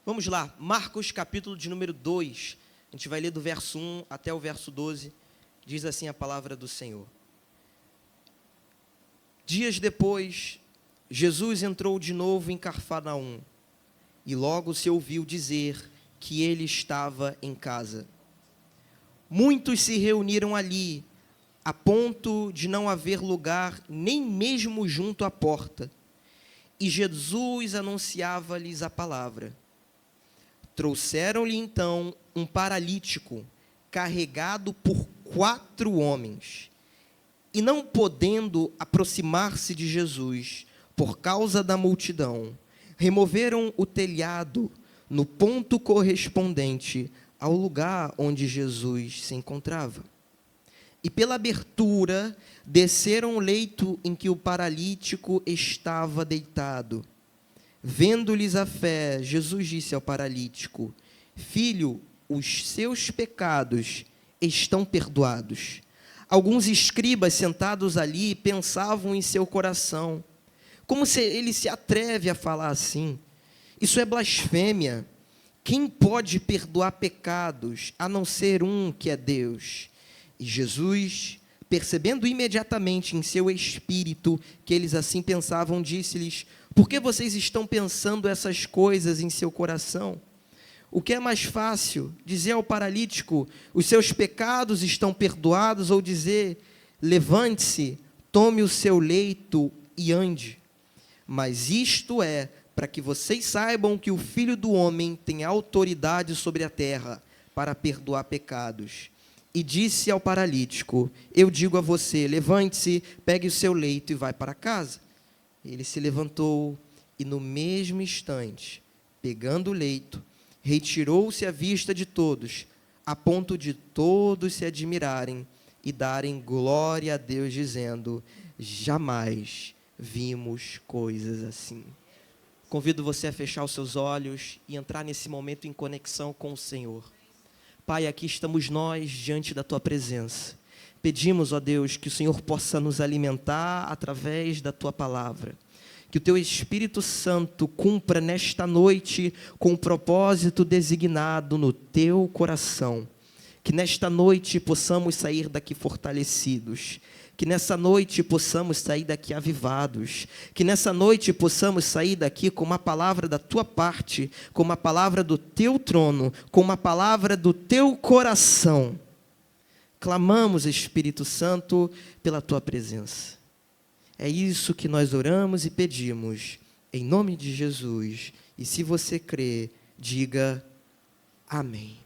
Vamos lá, Marcos capítulo de número 2, a gente vai ler do verso 1 até o verso 12, diz assim a palavra do Senhor. Dias depois, Jesus entrou de novo em Cafarnaum, e logo se ouviu dizer que ele estava em casa. Muitos se reuniram ali, a ponto de não haver lugar nem mesmo junto à porta, e Jesus anunciava-lhes a palavra. Trouxeram-lhe então um paralítico, carregado por 4 homens, e não podendo aproximar-se de Jesus, por causa da multidão, removeram o telhado no ponto correspondente ao lugar onde Jesus se encontrava. E pela abertura, desceram o leito em que o paralítico estava deitado. Vendo-lhes a fé, Jesus disse ao paralítico: Filho, os seus pecados estão perdoados. Alguns escribas sentados ali pensavam em seu coração: como se ele se atreve a falar assim? Isso é blasfêmia. Quem pode perdoar pecados, a não ser um que é Deus? E Jesus, percebendo imediatamente em seu espírito que eles assim pensavam, disse-lhes: por que vocês estão pensando essas coisas em seu coração? O que é mais fácil, dizer ao paralítico: os seus pecados estão perdoados, ou dizer: levante-se, tome o seu leito e ande? Mas isto é para que vocês saibam que o Filho do Homem tem autoridade sobre a terra para perdoar pecados. E disse ao paralítico: eu digo a você, levante-se, pegue o seu leito e vai para casa. Ele se levantou e, no mesmo instante, pegando o leito, retirou-se à vista de todos, a ponto de todos se admirarem e darem glória a Deus, dizendo: jamais vimos coisas assim. Convido você a fechar os seus olhos e entrar nesse momento em conexão com o Senhor. Pai, aqui estamos nós diante da Tua presença. Pedimos, ó Deus, que o Senhor possa nos alimentar através da Tua palavra. Que o Teu Espírito Santo cumpra nesta noite com o propósito designado no Teu coração. Que nesta noite possamos sair daqui fortalecidos. Que nessa noite possamos sair daqui avivados. Que nessa noite possamos sair daqui com uma palavra da Tua parte, com uma palavra do Teu trono, com uma palavra do Teu coração. Clamamos, Espírito Santo, pela Tua presença. É isso que nós oramos e pedimos, em nome de Jesus. E se você crê, diga amém.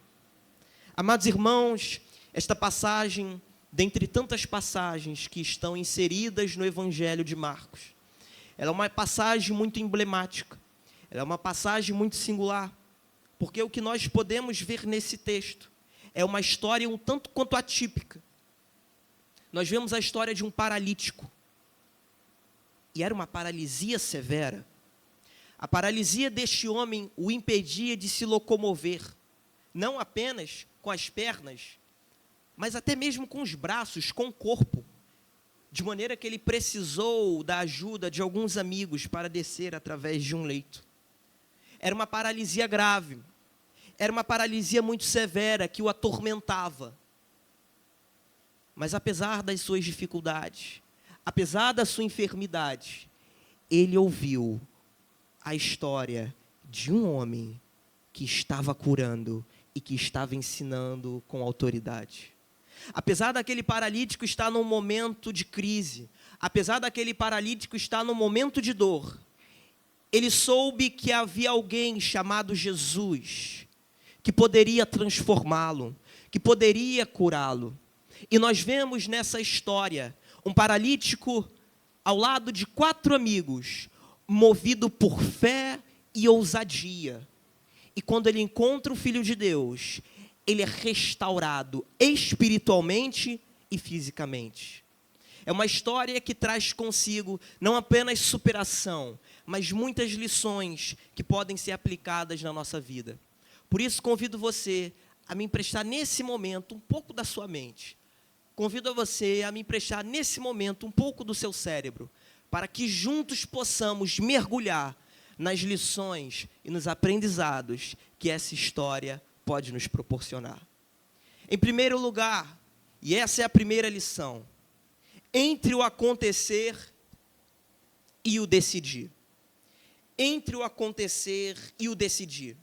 Amados irmãos, esta passagem, dentre tantas passagens que estão inseridas no Evangelho de Marcos, ela é uma passagem muito emblemática, ela é uma passagem muito singular, porque o que nós podemos ver nesse texto é uma história um tanto quanto atípica. Nós vemos a história de um paralítico, e era uma paralisia severa. A paralisia deste homem o impedia de se locomover, não apenas com as pernas, mas até mesmo com os braços, com o corpo, de maneira que ele precisou da ajuda de alguns amigos para descer através de um leito. Era uma paralisia grave, era uma paralisia muito severa que o atormentava. Mas apesar das suas dificuldades, apesar da sua enfermidade, ele ouviu a história de um homem que estava curando e que estava ensinando com autoridade. Apesar daquele paralítico estar num momento de crise, apesar daquele paralítico estar num momento de dor, ele soube que havia alguém chamado Jesus, que poderia transformá-lo, que poderia curá-lo. E nós vemos nessa história um paralítico ao lado de 4 amigos, movido por fé e ousadia. E quando ele encontra o Filho de Deus, ele é restaurado espiritualmente e fisicamente. É uma história que traz consigo não apenas superação, mas muitas lições que podem ser aplicadas na nossa vida. Por isso convido você a me emprestar nesse momento um pouco da sua mente. Convido você a me emprestar nesse momento um pouco do seu cérebro, para que juntos possamos mergulhar nas lições e nos aprendizados que essa história pode nos proporcionar. Em primeiro lugar, e essa é a primeira lição, entre o acontecer e o decidir. Entre o acontecer e o decidir.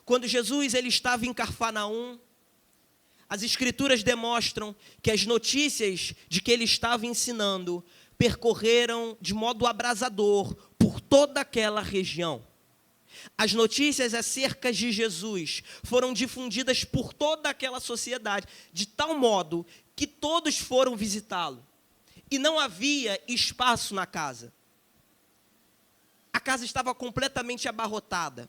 Quando Jesus ele estava em Cafarnaum, as Escrituras demonstram que as notícias de que ele estava ensinando percorreram de modo abrasador por toda aquela região. As notícias acerca de Jesus foram difundidas por toda aquela sociedade, de tal modo que todos foram visitá-lo. E não havia espaço na casa. A casa estava completamente abarrotada,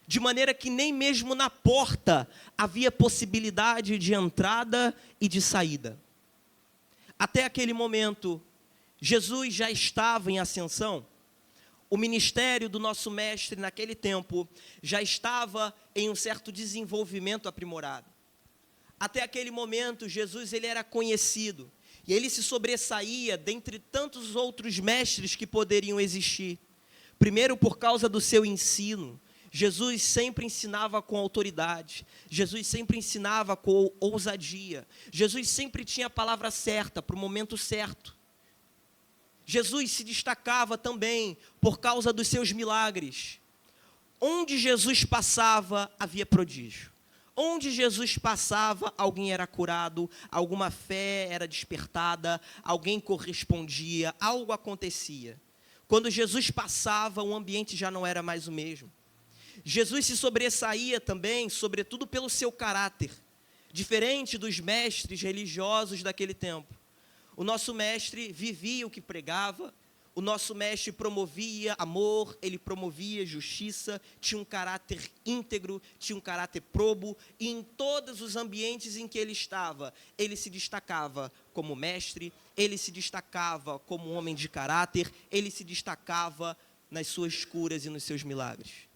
de maneira que nem mesmo na porta havia possibilidade de entrada e de saída. Até aquele momento, Jesus já estava em ascensão. O ministério do nosso mestre naquele tempo já estava em um certo desenvolvimento aprimorado. Até aquele momento, Jesus ele era conhecido e ele se sobressaía dentre tantos outros mestres que poderiam existir. Primeiro, por causa do seu ensino. Jesus sempre ensinava com autoridade. Jesus sempre ensinava com ousadia. Jesus sempre tinha a palavra certa para o momento certo. Jesus se destacava também por causa dos seus milagres. Onde Jesus passava, havia prodígio. Onde Jesus passava, alguém era curado, alguma fé era despertada, alguém correspondia, algo acontecia. Quando Jesus passava, o ambiente já não era mais o mesmo. Jesus se sobressaía também, sobretudo pelo seu caráter, diferente dos mestres religiosos daquele tempo. O nosso mestre vivia o que pregava, o nosso mestre promovia amor, ele promovia justiça, tinha um caráter íntegro, tinha um caráter probo, e em todos os ambientes em que ele estava, ele se destacava como mestre, ele se destacava como homem de caráter, ele se destacava nas suas curas e nos seus milagres.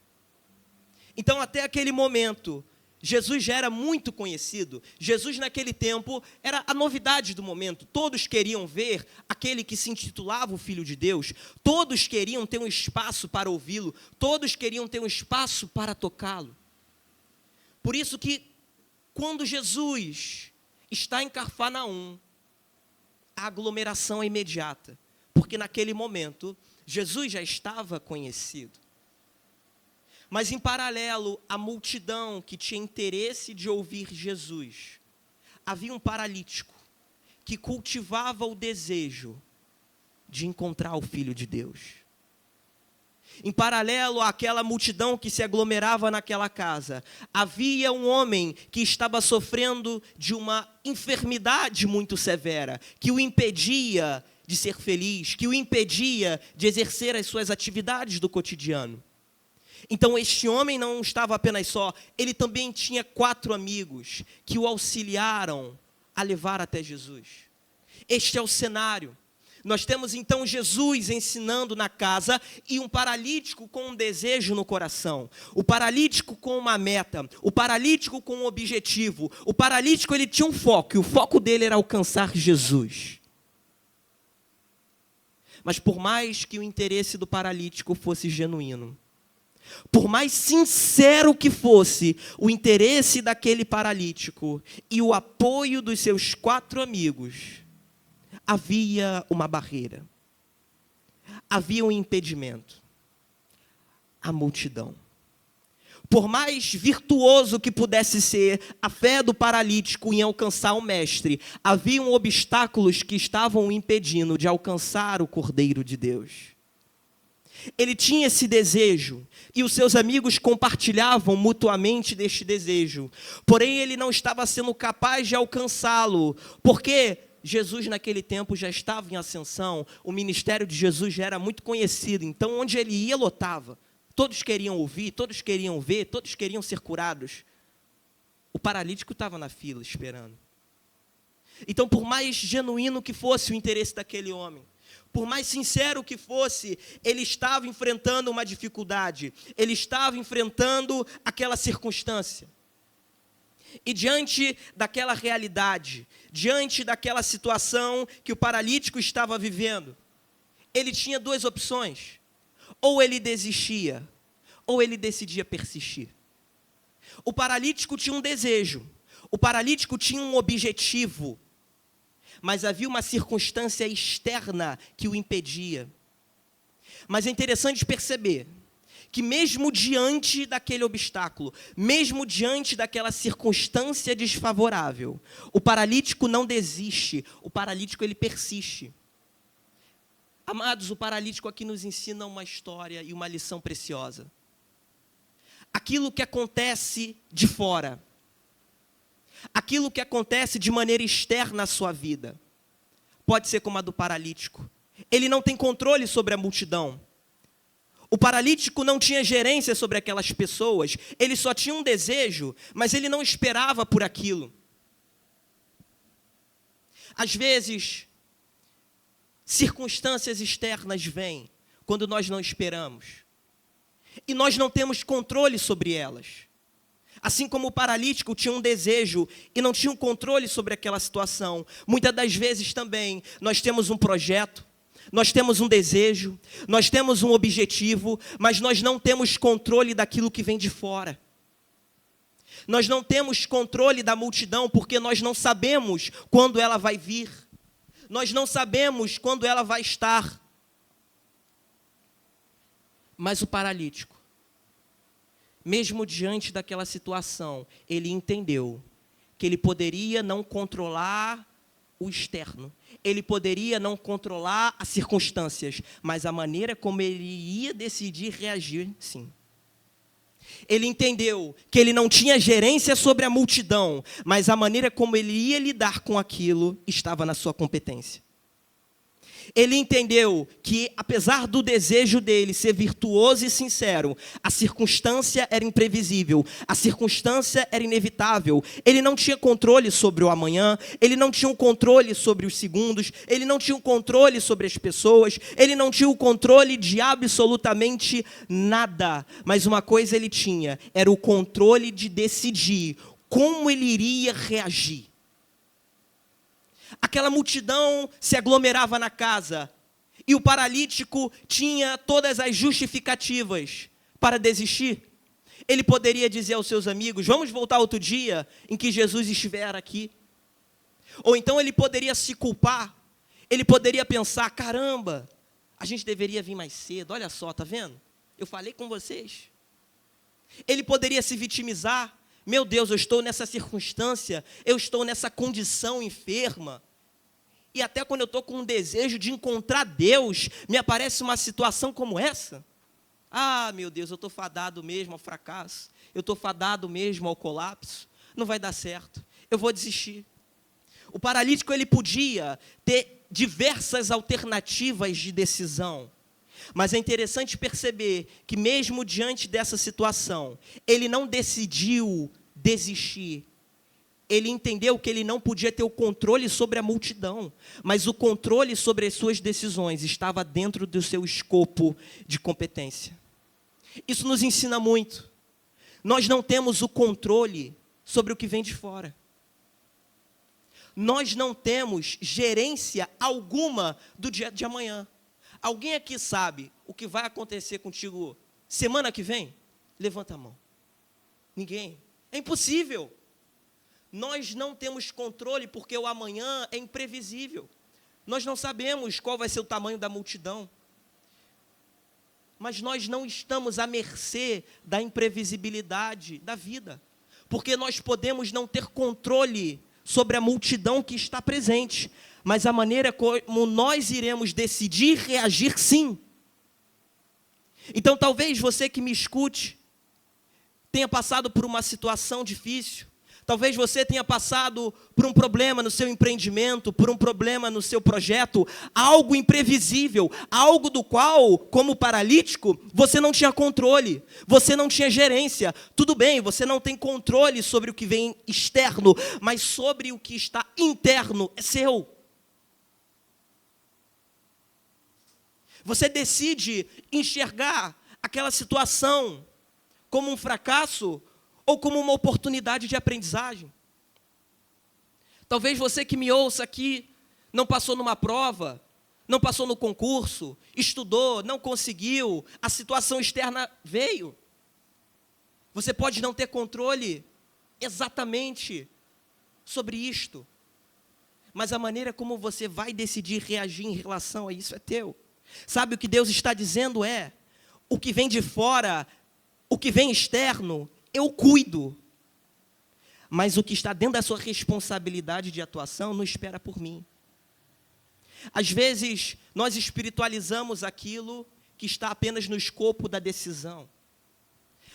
Então, até aquele momento, Jesus já era muito conhecido. Jesus, naquele tempo, era a novidade do momento. Todos queriam ver aquele que se intitulava o Filho de Deus. Todos queriam ter um espaço para ouvi-lo. Todos queriam ter um espaço para tocá-lo. Por isso que, quando Jesus está em Cafarnaum, a aglomeração é imediata. Porque, naquele momento, Jesus já estava conhecido. Mas, em paralelo, a multidão que tinha interesse de ouvir Jesus, havia um paralítico que cultivava o desejo de encontrar o Filho de Deus. Em paralelo àquela multidão que se aglomerava naquela casa, havia um homem que estava sofrendo de uma enfermidade muito severa, que o impedia de ser feliz, que o impedia de exercer as suas atividades do cotidiano. Então, este homem não estava apenas só, ele também tinha 4 amigos que o auxiliaram a levar até Jesus. Este é o cenário. Nós temos então Jesus ensinando na casa e um paralítico com um desejo no coração. O paralítico com uma meta, o paralítico com um objetivo. O paralítico ele tinha um foco e o foco dele era alcançar Jesus. Mas por mais que o interesse do paralítico fosse genuíno, por mais sincero que fosse o interesse daquele paralítico e o apoio dos seus 4 amigos, havia uma barreira, havia um impedimento, a multidão. Por mais virtuoso que pudesse ser a fé do paralítico em alcançar o mestre, haviam obstáculos que estavam o impedindo de alcançar o Cordeiro de Deus. Ele tinha esse desejo, e os seus amigos compartilhavam mutuamente deste desejo. Porém, ele não estava sendo capaz de alcançá-lo, porque Jesus naquele tempo já estava em ascensão, o ministério de Jesus já era muito conhecido, então onde ele ia, lotava. Todos queriam ouvir, todos queriam ver, todos queriam ser curados. O paralítico estava na fila esperando. Então, por mais genuíno que fosse o interesse daquele homem, por mais sincero que fosse, ele estava enfrentando uma dificuldade, ele estava enfrentando aquela circunstância. E diante daquela realidade, diante daquela situação que o paralítico estava vivendo, ele tinha 2 opções. ou ele desistia, ou ele decidia persistir. O paralítico tinha um desejo, o paralítico tinha um objetivo, mas havia uma circunstância externa que o impedia. Mas é interessante perceber que mesmo diante daquele obstáculo, mesmo diante daquela circunstância desfavorável, o paralítico não desiste, o paralítico ele persiste. Amados, o paralítico aqui nos ensina uma história e uma lição preciosa. Aquilo que acontece de fora, aquilo que acontece de maneira externa à sua vida, pode ser como a do paralítico. Ele não tem controle sobre a multidão. O paralítico não tinha gerência sobre aquelas pessoas, ele só tinha um desejo, mas ele não esperava por aquilo. Às vezes, circunstâncias externas vêm quando nós não esperamos. E nós não temos controle sobre elas. Assim como o paralítico tinha um desejo e não tinha um controle sobre aquela situação, muitas das vezes também nós temos um projeto, nós temos um desejo, nós temos um objetivo, mas nós não temos controle daquilo que vem de fora. Nós não temos controle da multidão porque nós não sabemos quando ela vai vir. Nós não sabemos quando ela vai estar. Mas o paralítico, mesmo diante daquela situação, ele entendeu que ele poderia não controlar o externo, ele poderia não controlar as circunstâncias, mas a maneira como ele ia decidir reagir, sim. Ele entendeu que ele não tinha gerência sobre a multidão, mas a maneira como ele ia lidar com aquilo estava na sua competência. Ele entendeu que, apesar do desejo dele ser virtuoso e sincero, a circunstância era imprevisível, a circunstância era inevitável. Ele não tinha controle sobre o amanhã, ele não tinha um controle sobre os segundos, ele não tinha um controle sobre as pessoas, ele não tinha o controle de absolutamente nada. Mas uma coisa ele tinha, era o controle de decidir como ele iria reagir. Aquela multidão se aglomerava na casa e o paralítico tinha todas as justificativas para desistir. Ele poderia dizer aos seus amigos, vamos voltar outro dia em que Jesus estiver aqui. Ou então ele poderia se culpar, ele poderia pensar, caramba, a gente deveria vir mais cedo, olha só, tá vendo? Eu falei com vocês. Ele poderia se vitimizar, meu Deus, eu estou nessa circunstância, eu estou nessa condição enferma. E até quando eu estou com um desejo de encontrar Deus, me aparece uma situação como essa. Ah, meu Deus, eu estou fadado mesmo ao fracasso. Eu estou fadado mesmo ao colapso. Não vai dar certo. Eu vou desistir. O paralítico, ele podia ter diversas alternativas de decisão. Mas é interessante perceber que mesmo diante dessa situação, ele não decidiu desistir. Ele entendeu que ele não podia ter o controle sobre a multidão, mas o controle sobre as suas decisões estava dentro do seu escopo de competência. Isso nos ensina muito. Nós não temos o controle sobre o que vem de fora. Nós não temos gerência alguma do dia de amanhã. Alguém aqui sabe o que vai acontecer contigo semana que vem? Levanta a mão. Ninguém. É impossível. Nós não temos controle porque o amanhã é imprevisível. Nós não sabemos qual vai ser o tamanho da multidão. Mas nós não estamos à mercê da imprevisibilidade da vida. Porque nós podemos não ter controle sobre a multidão que está presente. Mas a maneira como nós iremos decidir reagir, sim. Então, talvez você que me escute tenha passado por uma situação difícil. Talvez você tenha passado por um problema no seu empreendimento, por um problema no seu projeto, algo imprevisível, algo do qual, como paralítico, você não tinha controle, você não tinha gerência. Tudo bem, você não tem controle sobre o que vem externo, mas sobre o que está interno é seu. Você decide enxergar aquela situação como um fracasso ou como uma oportunidade de aprendizagem. Talvez você que me ouça aqui não passou numa prova, não passou no concurso, estudou, não conseguiu, a situação externa veio. Você pode não ter controle exatamente sobre isto, mas a maneira como você vai decidir reagir em relação a isso é teu. Sabe o que Deus está dizendo é, o que vem de fora, o que vem externo, eu cuido. Mas o que está dentro da sua responsabilidade de atuação não espera por mim. Às vezes, nós espiritualizamos aquilo que está apenas no escopo da decisão.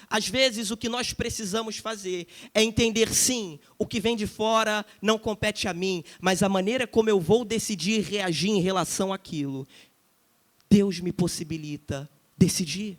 Às vezes, o que nós precisamos fazer é entender, sim, o que vem de fora não compete a mim, mas a maneira como eu vou decidir reagir em relação àquilo, Deus me possibilita decidir.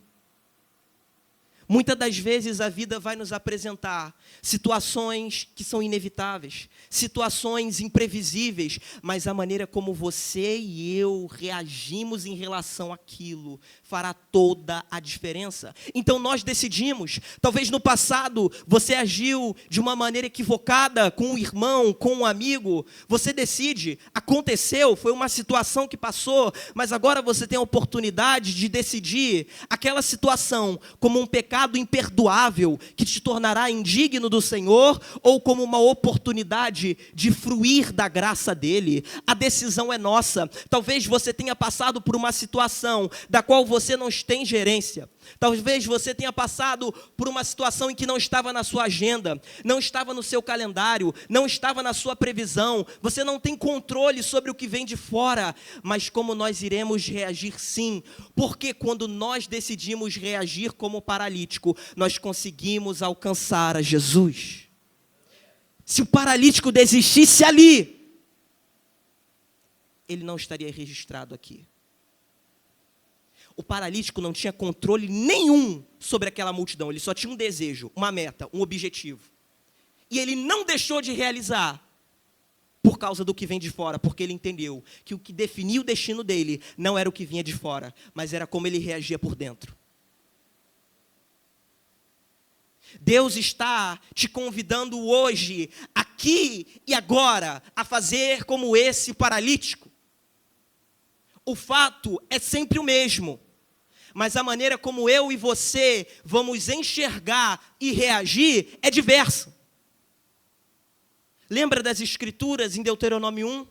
Muitas das vezes a vida vai nos apresentar situações que são inevitáveis, situações imprevisíveis, mas a maneira como você e eu reagimos em relação àquilo fará toda a diferença. Então nós decidimos, talvez no passado você agiu de uma maneira equivocada com um irmão, com um amigo, você decide, aconteceu, foi uma situação que passou, mas agora você tem a oportunidade de decidir aquela situação como um pecado imperdoável que te tornará indigno do Senhor ou como uma oportunidade de fruir da graça dele. A decisão é nossa. Talvez você tenha passado por uma situação da qual você não tem gerência. Talvez você tenha passado por uma situação em que não estava na sua agenda, não estava no seu calendário, não estava na sua previsão, você não tem controle sobre o que vem de fora, mas como nós iremos reagir sim, porque quando nós decidimos reagir como paralítico, nós conseguimos alcançar a Jesus. Se o paralítico desistisse ali, ele não estaria registrado aqui. O paralítico não tinha controle nenhum sobre aquela multidão, ele só tinha um desejo, uma meta, um objetivo. E ele não deixou de realizar por causa do que vem de fora, porque ele entendeu que o que definia o destino dele não era o que vinha de fora, mas era como ele reagia por dentro. Deus está te convidando hoje, aqui e agora, a fazer como esse paralítico. O fato é sempre o mesmo, mas a maneira como eu e você vamos enxergar e reagir é diversa. Lembra das escrituras em Deuteronômio 1?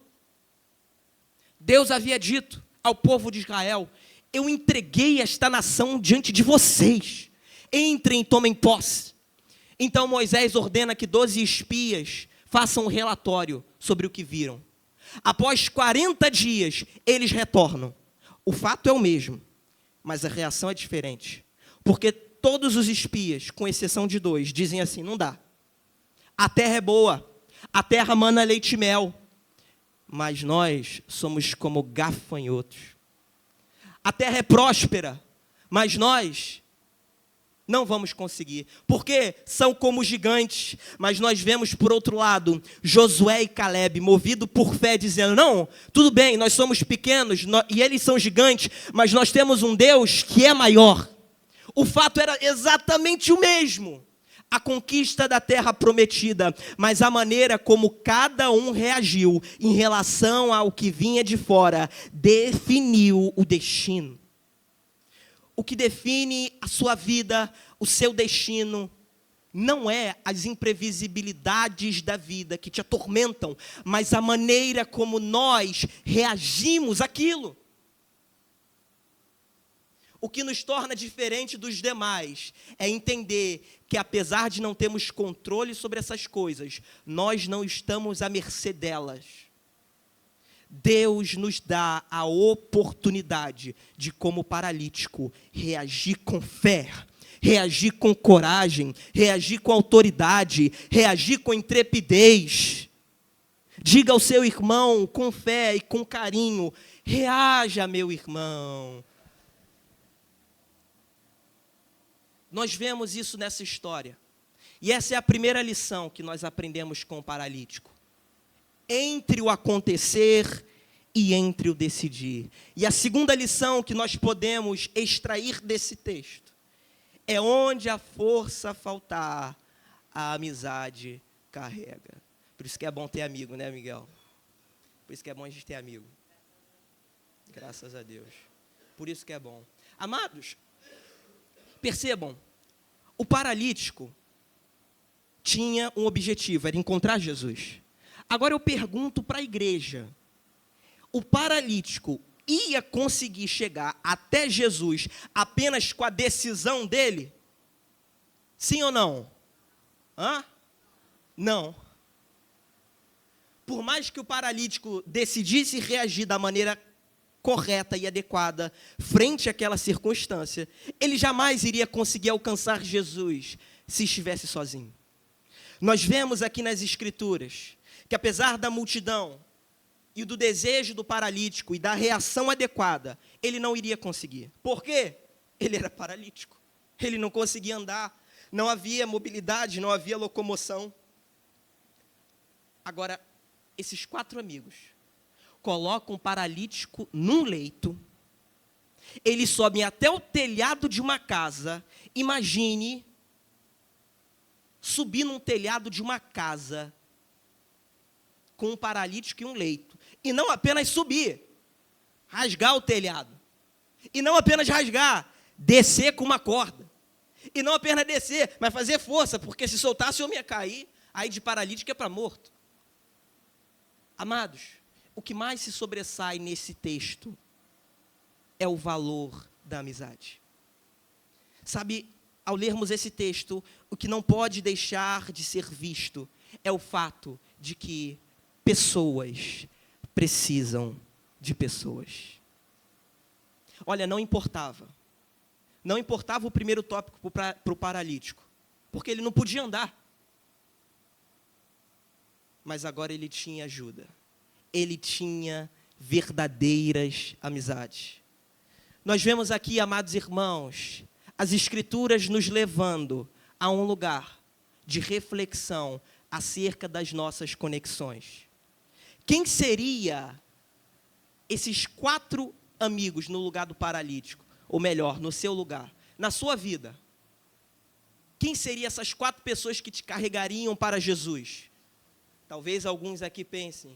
Deus havia dito ao povo de Israel, eu entreguei esta nação diante de vocês, entrem e tomem posse. Então Moisés ordena que 12 espias façam um relatório sobre o que viram. Após 40 dias, eles retornam. O fato é o mesmo, mas a reação é diferente. Porque todos os espias, com exceção de 2, dizem assim, não dá. A terra é boa, a terra mana leite e mel, mas nós somos como gafanhotos. A terra é próspera, mas nós não vamos conseguir, porque são como gigantes, mas nós vemos por outro lado, Josué e Calebe, movido por fé, dizendo, não, tudo bem, nós somos pequenos, e eles são gigantes, mas nós temos um Deus que é maior. O fato era exatamente o mesmo, a conquista da terra prometida, mas a maneira como cada um reagiu em relação ao que vinha de fora, definiu o destino. O que define a sua vida, o seu destino, não é as imprevisibilidades da vida que te atormentam, mas a maneira como nós reagimos àquilo. O que nos torna diferente dos demais é entender que, apesar de não termos controle sobre essas coisas, nós não estamos à mercê delas. Deus nos dá a oportunidade de, como paralítico, reagir com fé, reagir com coragem, reagir com autoridade, reagir com intrepidez. Diga ao seu irmão com fé e com carinho, reaja, meu irmão. Nós vemos isso nessa história. E essa é a primeira lição que nós aprendemos com o paralítico. Entre o acontecer e entre o decidir. E a segunda lição que nós podemos extrair desse texto é onde a força faltar, a amizade carrega. Por isso que é bom ter amigo, né, Miguel? Por isso que é bom a gente ter amigo. Graças a Deus. Por isso que é bom. Amados, percebam, o paralítico tinha um objetivo, era encontrar Jesus. Agora eu pergunto para a igreja, o paralítico ia conseguir chegar até Jesus apenas com a decisão dele? Sim ou não? Hã? Não. Por mais que o paralítico decidisse reagir da maneira correta e adequada frente àquela circunstância, ele jamais iria conseguir alcançar Jesus se estivesse sozinho. Nós vemos aqui nas Escrituras que, apesar da multidão e do desejo do paralítico e da reação adequada, ele não iria conseguir. Por quê? Ele era paralítico. Ele não conseguia andar, não havia mobilidade, não havia locomoção. Agora, esses 4 amigos colocam o paralítico num leito, eles sobem até o telhado de uma casa. Imagine subir num telhado de uma casa com um paralítico e um leito. E não apenas subir, rasgar o telhado. E não apenas rasgar, descer com uma corda. E não apenas descer, mas fazer força, porque se soltasse o homem ia cair, aí de paralítico é para morto. Amados, o que mais se sobressai nesse texto é o valor da amizade. Sabe, ao lermos esse texto, o que não pode deixar de ser visto é o fato de que pessoas precisam de pessoas. Olha, não importava o primeiro tópico para o paralítico, porque ele não podia andar. Mas agora ele tinha ajuda. Ele tinha verdadeiras amizades. Nós vemos aqui, amados irmãos, as Escrituras nos levando a um lugar de reflexão acerca das nossas conexões. Quem seria esses 4 amigos no lugar do paralítico? Ou melhor, no seu lugar, na sua vida? Quem seriam essas 4 pessoas que te carregariam para Jesus? Talvez alguns aqui pensem,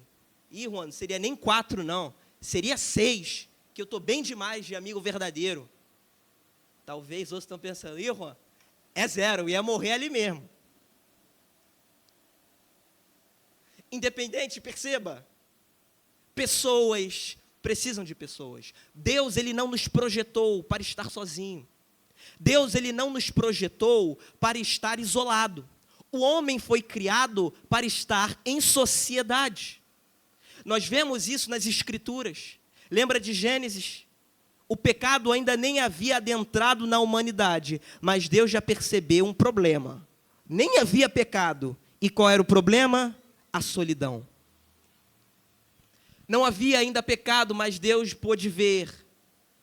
Juan, não seria nem 4 não, seria 6, que eu estou bem demais de amigo verdadeiro. Talvez outros estão pensando, Juan, é 0, eu ia morrer ali mesmo. Independente, perceba, pessoas precisam de pessoas. Deus, ele não nos projetou para estar sozinho. Deus, ele não nos projetou para estar isolado. O homem foi criado para estar em sociedade. Nós vemos isso nas Escrituras. Lembra de Gênesis? O pecado ainda nem havia adentrado na humanidade, mas Deus já percebeu um problema. Nem havia pecado. E qual era o problema? A solidão. Não havia ainda pecado, mas Deus pôde ver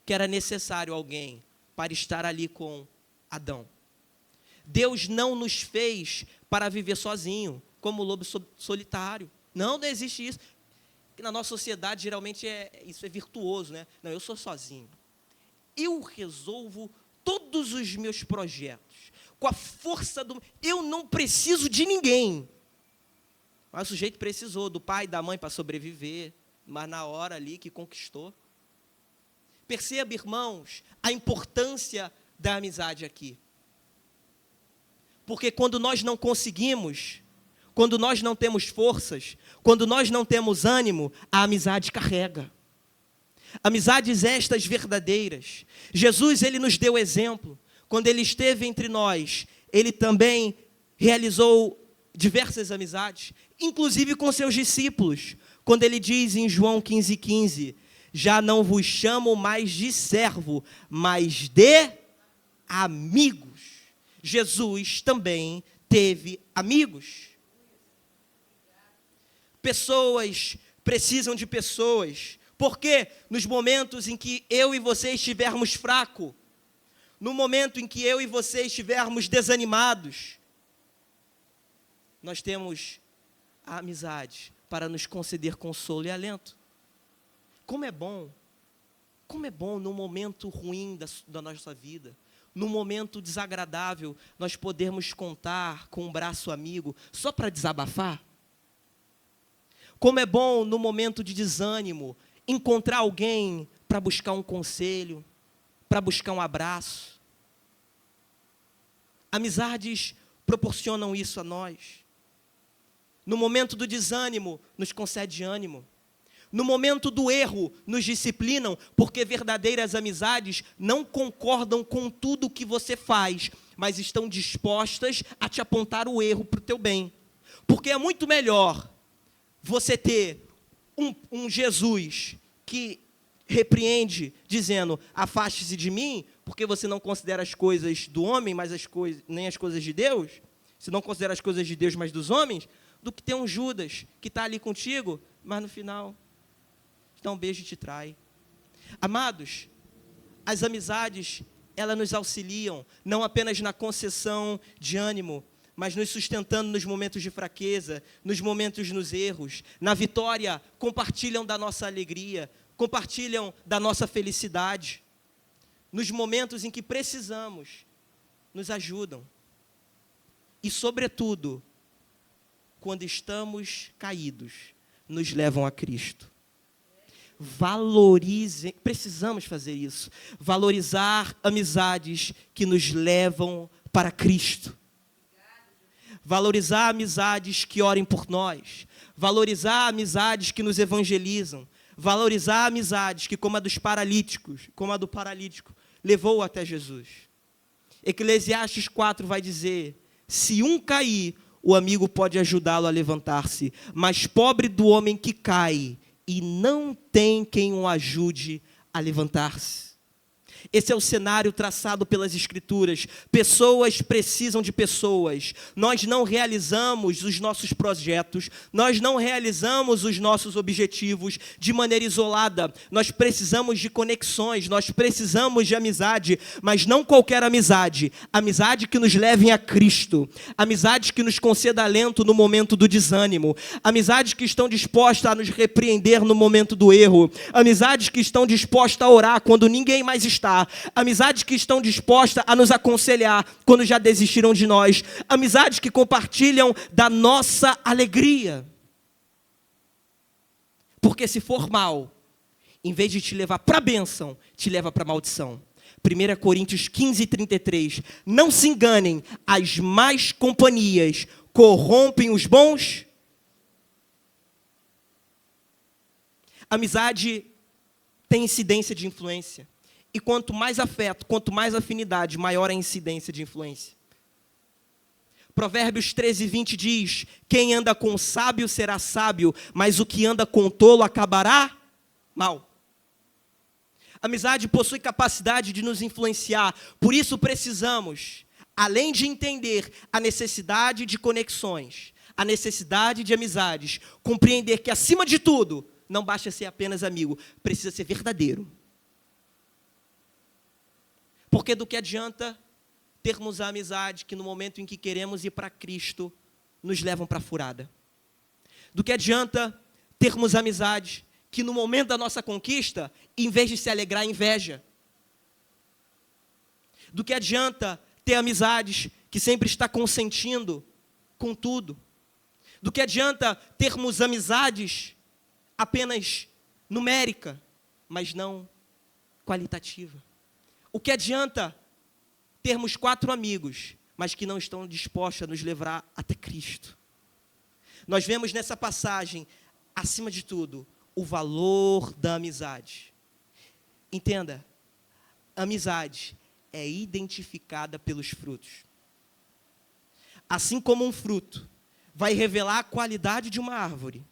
que era necessário alguém para estar ali com Adão. Deus não nos fez para viver sozinho, como lobo solitário. Não existe isso. Na nossa sociedade, geralmente, isso é virtuoso, né? Não, eu sou sozinho. Eu resolvo todos os meus projetos. Com a força do... Eu não preciso de ninguém. Mas o sujeito precisou do pai e da mãe para sobreviver, mas na hora ali que conquistou. Perceba, irmãos, a importância da amizade aqui. Porque quando nós não conseguimos, quando nós não temos forças, quando nós não temos ânimo, a amizade carrega. Amizades estas verdadeiras. Jesus, ele nos deu exemplo. Quando ele esteve entre nós, ele também realizou diversas amizades, inclusive com seus discípulos. Quando ele diz em João 15:15, já não vos chamo mais de servo, mas de amigos. Jesus também teve amigos. Pessoas precisam de pessoas. Porque nos momentos em que eu e você estivermos fracos, no momento em que eu e você estivermos desanimados, nós temos a amizade para nos conceder consolo e alento. Como é bom num momento ruim da nossa vida, num momento desagradável, nós podermos contar com um braço amigo só para desabafar. Como é bom no momento de desânimo, encontrar alguém para buscar um conselho, para buscar um abraço. Amizades proporcionam isso a nós. No momento do desânimo, nos concede ânimo. No momento do erro, nos disciplinam, porque verdadeiras amizades não concordam com tudo o que você faz, mas estão dispostas a te apontar o erro para o teu bem. Porque é muito melhor você ter um Jesus que repreende, dizendo, afaste-se de mim, porque você não considera as coisas do homem, mas nem as coisas de Deus, você não considera as coisas de Deus, mas dos homens, do que ter um Judas que está ali contigo, mas no final te dá um beijo e te trai. Amados, as amizades, elas nos auxiliam, não apenas na concessão de ânimo, mas nos sustentando nos momentos de fraqueza, nos momentos nos erros, na vitória, compartilham da nossa alegria, compartilham da nossa felicidade. Nos momentos em que precisamos, nos ajudam. E, sobretudo, quando estamos caídos, nos levam a Cristo. Valorizem, precisamos fazer isso, valorizar amizades que nos levam para Cristo. Valorizar amizades que orem por nós, valorizar amizades que nos evangelizam, valorizar amizades que, como a dos paralíticos, como a do paralítico, levou até Jesus. Eclesiastes 4 vai dizer, se um cair, o amigo pode ajudá-lo a levantar-se, mas pobre do homem que cai e não tem quem o ajude a levantar-se. Esse é o cenário traçado pelas Escrituras. Pessoas precisam de pessoas. Nós não realizamos os nossos projetos, nós não realizamos os nossos objetivos de maneira isolada. Nós precisamos de conexões, nós precisamos de amizade, mas não qualquer amizade. Amizade que nos leve a Cristo. Amizade que nos conceda alento no momento do desânimo. Amizades que estão dispostas a nos repreender no momento do erro. Amizades que estão dispostas a orar quando ninguém mais está. Amizades que estão dispostas a nos aconselhar quando já desistiram de nós. Amizades que compartilham da nossa alegria. Porque se for mal, em vez de te levar para a bênção, te leva para a maldição. 1 Coríntios 15:33. Não se enganem, as más companhias corrompem os bons. Amizade tem incidência de influência. E quanto mais afeto, quanto mais afinidade, maior a incidência de influência. Provérbios 13:20 diz, quem anda com o sábio será sábio, mas o que anda com o tolo acabará mal. Amizade possui capacidade de nos influenciar, por isso precisamos, além de entender a necessidade de conexões, a necessidade de amizades, compreender que acima de tudo, não basta ser apenas amigo, precisa ser verdadeiro. Porque do que adianta termos a amizade que no momento em que queremos ir para Cristo, nos levam para a furada? Do que adianta termos amizade que no momento da nossa conquista, em vez de se alegrar, inveja? Do que adianta ter amizades que sempre está consentindo com tudo? Do que adianta termos amizades apenas numérica, mas não qualitativa? O que adianta termos 4 amigos, mas que não estão dispostos a nos levar até Cristo? Nós vemos nessa passagem, acima de tudo, o valor da amizade. Entenda, amizade é identificada pelos frutos. Assim como um fruto vai revelar a qualidade de uma árvore,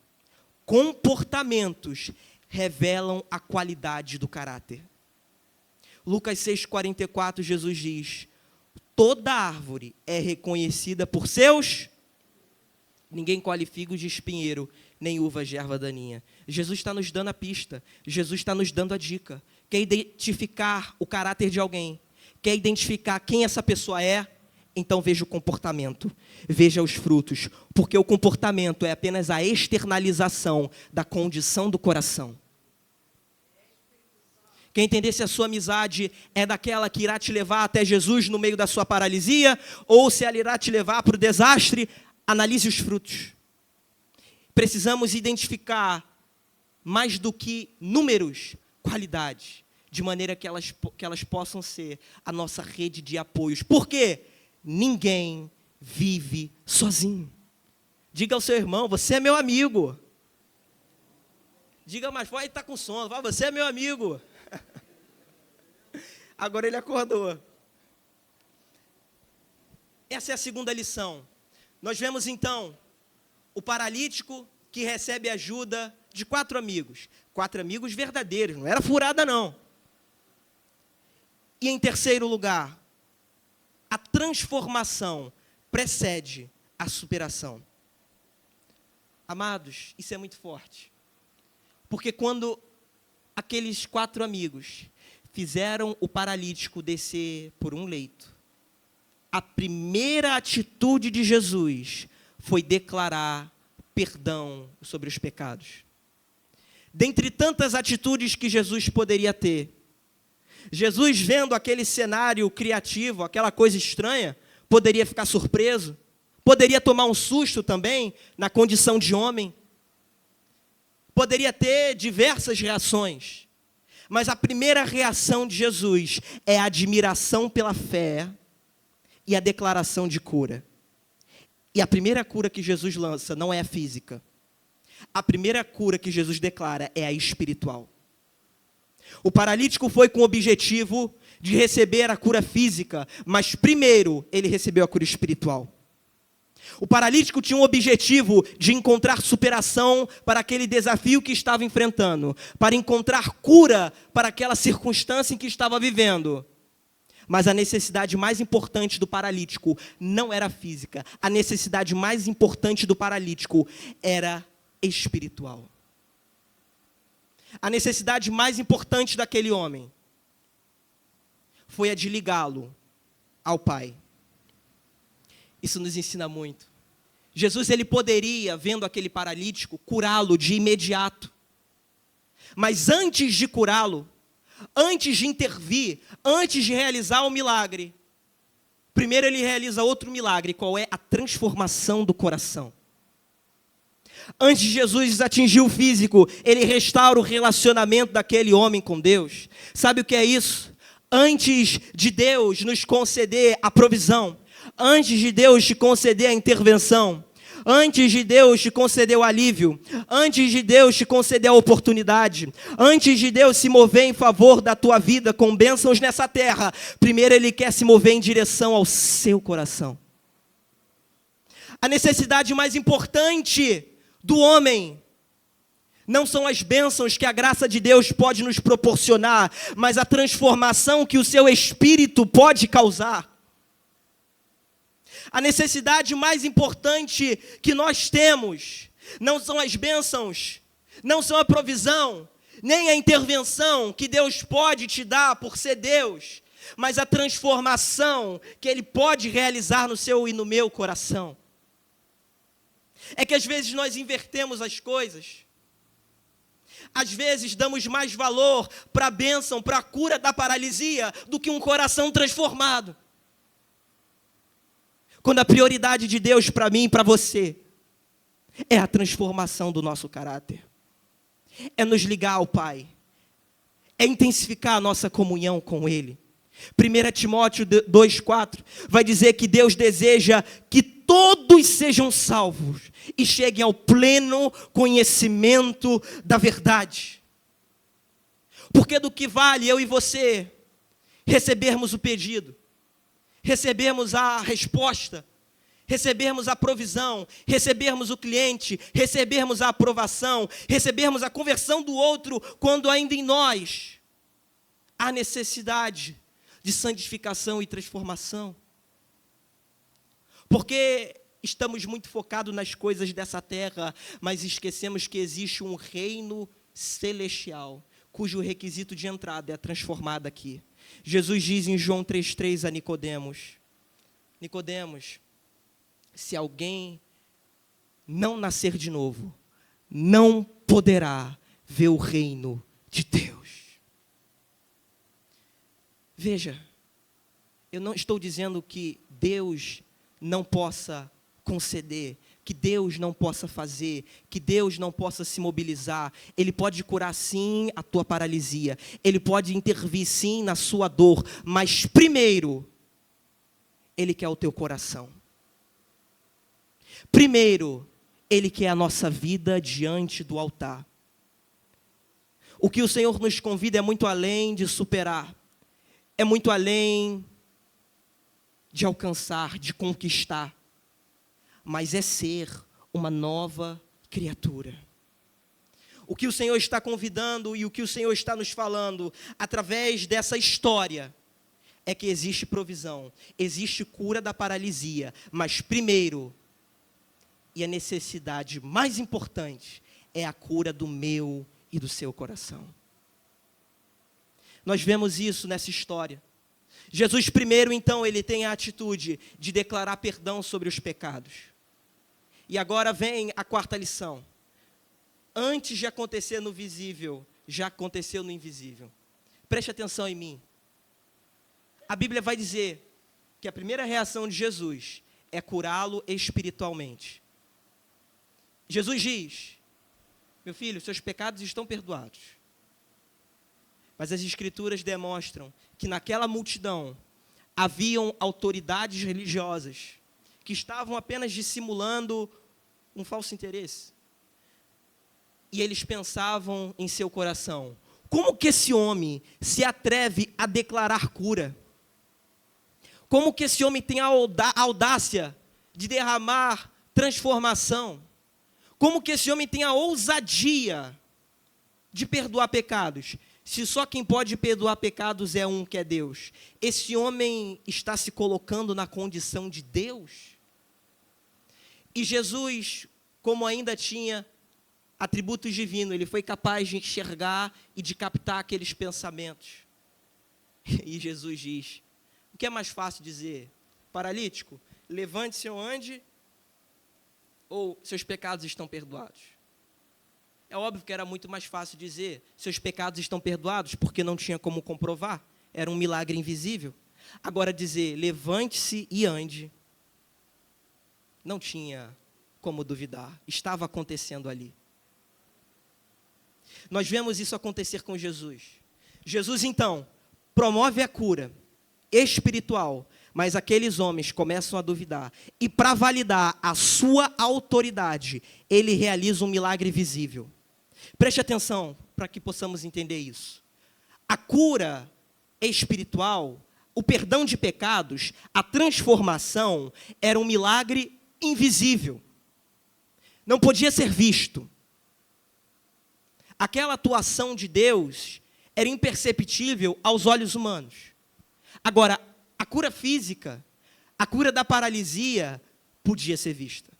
comportamentos revelam a qualidade do caráter. Lucas 6,44, Jesus diz, toda árvore é reconhecida por seus... Ninguém colhe figos de espinheiro, nem uvas de erva daninha. Jesus está nos dando a pista, Jesus está nos dando a dica. Quer identificar o caráter de alguém? Quer identificar quem essa pessoa é? Então veja o comportamento, veja os frutos, porque o comportamento é apenas a externalização da condição do coração. Quer entender se a sua amizade é daquela que irá te levar até Jesus no meio da sua paralisia, ou se ela irá te levar para o desastre, analise os frutos. Precisamos identificar, mais do que números, qualidade, de maneira que elas possam ser a nossa rede de apoios. Por quê? Ninguém vive sozinho. Diga ao seu irmão, você é meu amigo. Diga mais forte, ele está com sono. Fala, você é meu amigo. Agora ele acordou. Essa é a segunda lição. Nós vemos então o paralítico que recebe ajuda de 4 amigos. 4 amigos verdadeiros, não era furada não. E em terceiro lugar, a transformação precede a superação. Amados, isso é muito forte. Porque quando aqueles 4 amigos fizeram o paralítico descer por um leito, a primeira atitude de Jesus foi declarar perdão sobre os pecados. Dentre tantas atitudes que Jesus poderia ter, Jesus, vendo aquele cenário criativo, aquela coisa estranha, poderia ficar surpreso, poderia tomar um susto também, na condição de homem, poderia ter diversas reações, mas a primeira reação de Jesus é a admiração pela fé e a declaração de cura. E a primeira cura que Jesus lança não é a física. A primeira cura que Jesus declara é a espiritual. O paralítico foi com o objetivo de receber a cura física, mas primeiro ele recebeu a cura espiritual. O paralítico tinha um objetivo de encontrar superação para aquele desafio que estava enfrentando, para encontrar cura para aquela circunstância em que estava vivendo. Mas a necessidade mais importante do paralítico não era física. A necessidade mais importante do paralítico era espiritual. A necessidade mais importante daquele homem foi a de ligá-lo ao Pai. Isso nos ensina muito. Jesus, ele poderia, vendo aquele paralítico, curá-lo de imediato. Mas antes de curá-lo, antes de intervir, antes de realizar o milagre, primeiro ele realiza outro milagre, qual é a transformação do coração. Antes de Jesus atingir o físico, ele restaura o relacionamento daquele homem com Deus. Sabe o que é isso? Antes de Deus nos conceder a provisão, antes de Deus te conceder a intervenção, antes de Deus te conceder o alívio, antes de Deus te conceder a oportunidade, antes de Deus se mover em favor da tua vida com bênçãos nessa terra, primeiro Ele quer se mover em direção ao seu coração. A necessidade mais importante do homem não são as bênçãos que a graça de Deus pode nos proporcionar, mas a transformação que o seu espírito pode causar. A necessidade mais importante que nós temos não são as bênçãos, não são a provisão, nem a intervenção que Deus pode te dar por ser Deus, mas a transformação que Ele pode realizar no seu e no meu coração. É que às vezes nós invertemos as coisas. Às vezes damos mais valor para a bênção, para a cura da paralisia, do que um coração transformado. Quando a prioridade de Deus para mim e para você é a transformação do nosso caráter. É nos ligar ao Pai. É intensificar a nossa comunhão com Ele. 1 Timóteo 2,4 vai dizer que Deus deseja que todos sejam salvos e cheguem ao pleno conhecimento da verdade. Porque do que vale eu e você recebermos o pedido, recebermos a resposta, recebermos a provisão, recebermos o cliente, recebermos a aprovação, recebermos a conversão do outro, quando ainda em nós há necessidade de santificação e transformação. Porque estamos muito focados nas coisas dessa terra, mas esquecemos que existe um reino celestial, cujo requisito de entrada é transformado aqui. Jesus diz em João 3,3 a Nicodemos: Nicodemos, se alguém não nascer de novo, não poderá ver o reino de Deus. Veja, eu não estou dizendo que Deus não possa conceder, que Deus não possa fazer, que Deus não possa se mobilizar. Ele pode curar sim a tua paralisia, Ele pode intervir sim na sua dor, mas primeiro, Ele quer o teu coração. Primeiro, Ele quer a nossa vida diante do altar. O que o Senhor nos convida é muito além de superar, é muito além de alcançar, de conquistar, mas é ser uma nova criatura. O que o Senhor está convidando e o que o Senhor está nos falando através dessa história é que existe provisão, existe cura da paralisia, mas primeiro, e a necessidade mais importante, é a cura do meu e do seu coração. Nós vemos isso nessa história. Jesus primeiro, então, ele tem a atitude de declarar perdão sobre os pecados. E agora vem a quarta lição. Antes de acontecer no visível, já aconteceu no invisível. Preste atenção em mim. A Bíblia vai dizer que a primeira reação de Jesus é curá-lo espiritualmente. Jesus diz: meu filho, seus pecados estão perdoados. Mas as Escrituras demonstram que naquela multidão haviam autoridades religiosas que estavam apenas dissimulando um falso interesse. E eles pensavam em seu coração: como que esse homem se atreve a declarar cura? Como que esse homem tem a audácia de derramar transformação? Como que esse homem tem a ousadia de perdoar pecados? Se só quem pode perdoar pecados é um, que é Deus. Esse homem está se colocando na condição de Deus? E Jesus, como ainda tinha atributos divinos, ele foi capaz de enxergar e de captar aqueles pensamentos. E Jesus diz: o que é mais fácil dizer? Paralítico, levante-se ou ande, ou seus pecados estão perdoados? É óbvio que era muito mais fácil dizer: seus pecados estão perdoados, porque não tinha como comprovar, era um milagre invisível. Agora dizer: levante-se e ande, não tinha como duvidar, estava acontecendo ali. Nós vemos isso acontecer com Jesus. Jesus, então, promove a cura espiritual, mas aqueles homens começam a duvidar. E para validar a sua autoridade, ele realiza um milagre visível. Preste atenção para que possamos entender isso. A cura espiritual, o perdão de pecados, a transformação, era um milagre invisível. Não podia ser visto. Aquela atuação de Deus era imperceptível aos olhos humanos. Agora, a cura física, a cura da paralisia, podia ser vista.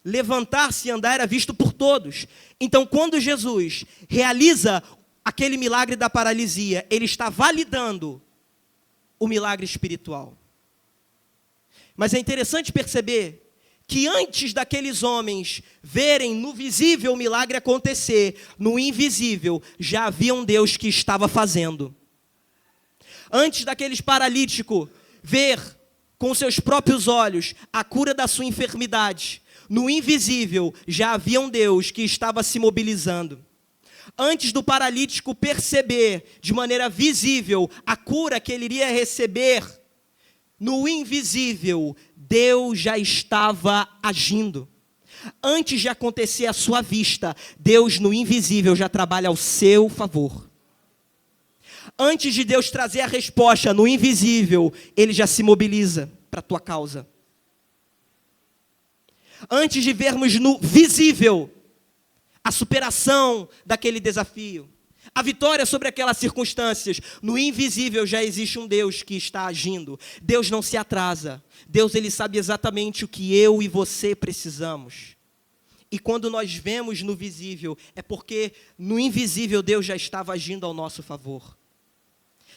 Levantar-se e andar era visto por todos. Então, quando Jesus realiza aquele milagre da paralisia, ele está validando o milagre espiritual. Mas é interessante perceber que antes daqueles homens verem no visível o milagre acontecer, no invisível já havia um Deus que estava fazendo. Antes daqueles paralíticos ver com seus próprios olhos a cura da sua enfermidade, no invisível já havia um Deus que estava se mobilizando. Antes do paralítico perceber de maneira visível a cura que ele iria receber, no invisível, Deus já estava agindo. Antes de acontecer à sua vista, Deus no invisível já trabalha ao seu favor. Antes de Deus trazer a resposta no invisível, Ele já se mobiliza para a tua causa. Antes de vermos no visível a superação daquele desafio, a vitória sobre aquelas circunstâncias, no invisível já existe um Deus que está agindo. Deus não se atrasa. Deus, Ele sabe exatamente o que eu e você precisamos. E quando nós vemos no visível, é porque no invisível Deus já estava agindo ao nosso favor.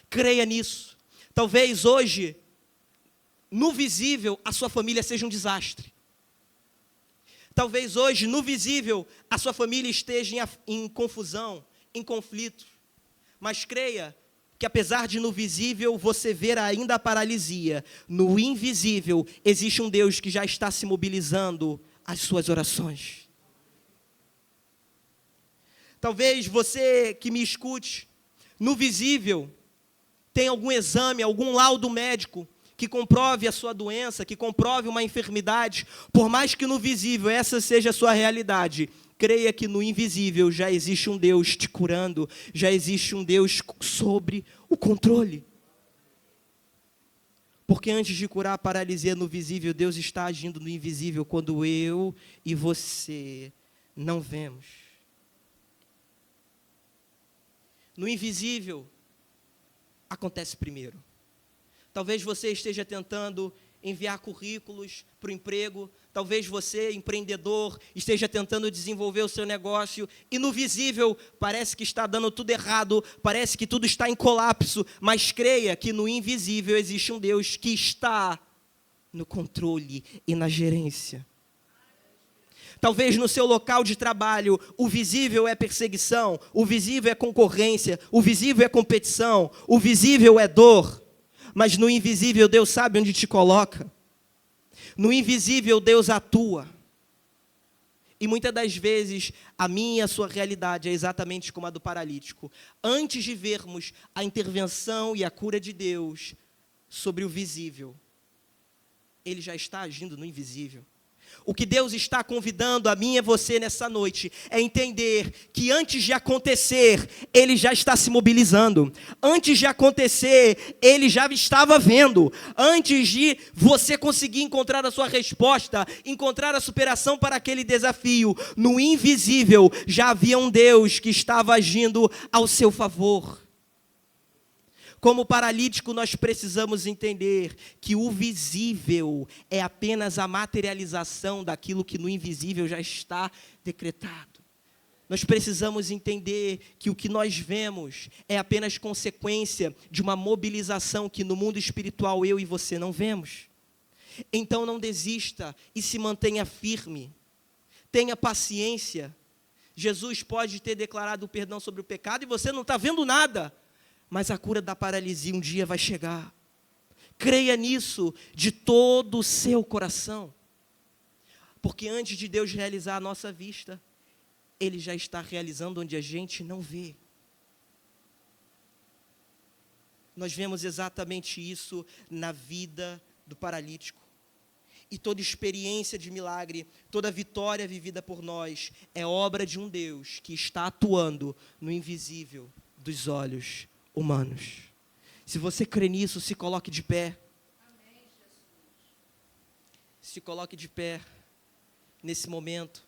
Creia nisso. Talvez hoje, no visível, a sua família seja um desastre. Talvez hoje, no visível, a sua família esteja em confusão, em conflito. Mas creia que apesar de no visível você ver ainda a paralisia, no invisível existe um Deus que já está se mobilizando às suas orações. Talvez você que me escute, no visível, tem algum exame, algum laudo médico que comprove a sua doença, que comprove uma enfermidade, por mais que no visível essa seja a sua realidade, creia que no invisível já existe um Deus te curando, já existe um Deus sobre o controle. Porque antes de curar a paralisia no visível, Deus está agindo no invisível quando eu e você não vemos. No invisível, acontece primeiro. Talvez você esteja tentando enviar currículos para o emprego, talvez você, empreendedor, esteja tentando desenvolver o seu negócio, e no visível parece que está dando tudo errado, parece que tudo está em colapso, mas creia que no invisível existe um Deus que está no controle e na gerência. Talvez no seu local de trabalho, o visível é perseguição, o visível é concorrência, o visível é competição, o visível é dor. Mas no invisível Deus sabe onde te coloca. No invisível Deus atua. E muitas das vezes a minha e a sua realidade é exatamente como a do paralítico. Antes de vermos a intervenção e a cura de Deus sobre o visível, Ele já está agindo no invisível. O que Deus está convidando a mim e a você nessa noite é entender que antes de acontecer, Ele já está se mobilizando. Antes de acontecer, Ele já estava vendo. Antes de você conseguir encontrar a sua resposta, encontrar a superação para aquele desafio, no invisível já havia um Deus que estava agindo ao seu favor. Como paralítico, nós precisamos entender que o visível é apenas a materialização daquilo que no invisível já está decretado. Nós precisamos entender que o que nós vemos é apenas consequência de uma mobilização que no mundo espiritual eu e você não vemos. Então não desista e se mantenha firme. Tenha paciência. Jesus pode ter declarado o perdão sobre o pecado e você não está vendo nada. Mas a cura da paralisia um dia vai chegar. Creia nisso de todo o seu coração. Porque antes de Deus realizar a nossa vista, Ele já está realizando onde a gente não vê. Nós vemos exatamente isso na vida do paralítico. E toda experiência de milagre, toda vitória vivida por nós, é obra de um Deus que está atuando no invisível dos olhos humanos. Se você crê nisso, se coloque de pé. Amém, Jesus. Se coloque de pé nesse momento.